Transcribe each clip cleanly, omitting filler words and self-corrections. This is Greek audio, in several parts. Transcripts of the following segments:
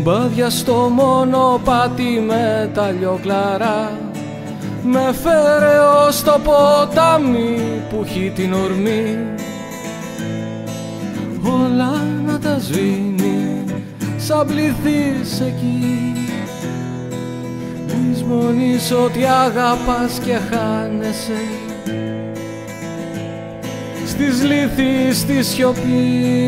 Λιμπάδια στο μονοπάτι με τα λιοκλαρά, με φέρε ως το ποτάμι που έχει την ορμή, όλα να τα σβήνει σαν πληθείς εκεί. Λησμονείς ότι αγαπάς και χάνεσαι στις λύθεις στη σιωπή.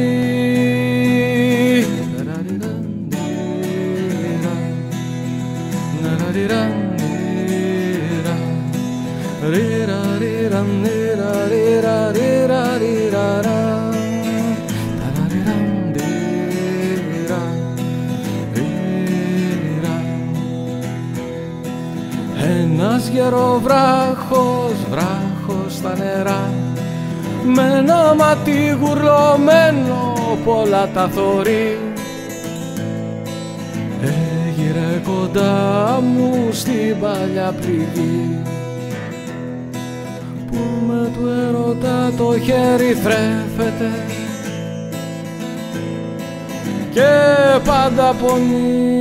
Ένας γεροβράχος, βράχος στα νερά, με ένα μάτι γουρλωμένο πολλά τα θωρεί, έγειρε κοντά μου στην παλιά πληγή, που με του έρωτα το χέρι θρέφεται και πάντα πονεί.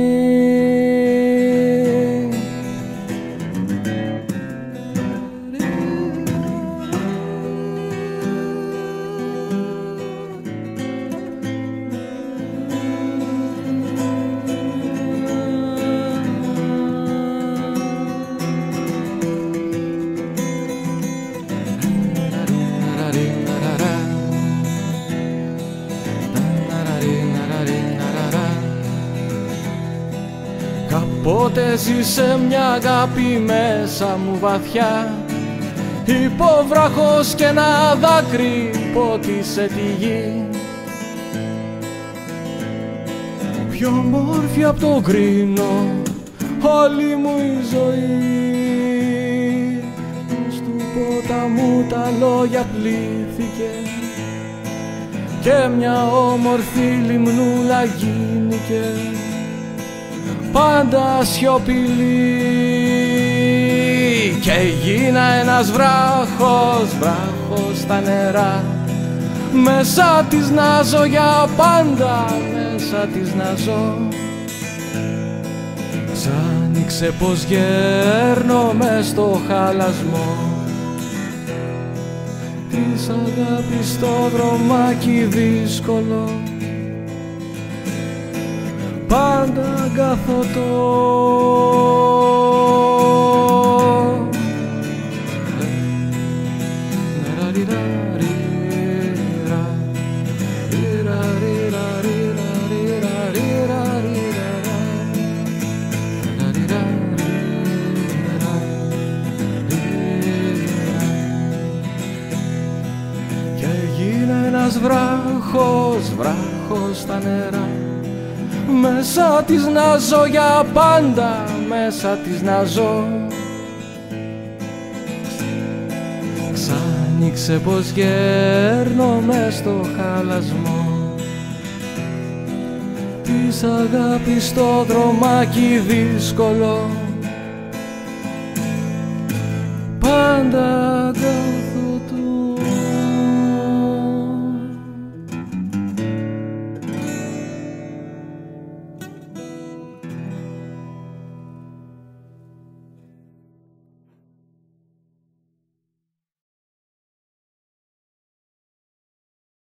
Κάποτε ζήσε μια αγάπη μέσα μου βαθιά, υποβράχος και ένα δάκρυ πότισε τη γη, πιο μόρφη απ' το κρίνο όλη μου η ζωή. Στου ποταμού τα λόγια πλήθηκε και μια όμορφη λιμνούλα γίνηκε πάντα σιωπηλή, και γίνα ένας βράχος, βράχος στα νερά, μέσα της να ζω για πάντα, μέσα της να ζω. Ξάνοιξε πως γέρνω μες στο χαλασμό της αγάπης στο δρομάκι δύσκολο, πάντα αγκαθωτό. Και έγινε ένας βράχος, βράχος στα νερά, μέσα της να ζω για πάντα, μέσα της να ζω. Ξάνοιξε πως γέρνω μες στο χαλασμό της αγάπης στο δρομάκι δύσκολο, πάντα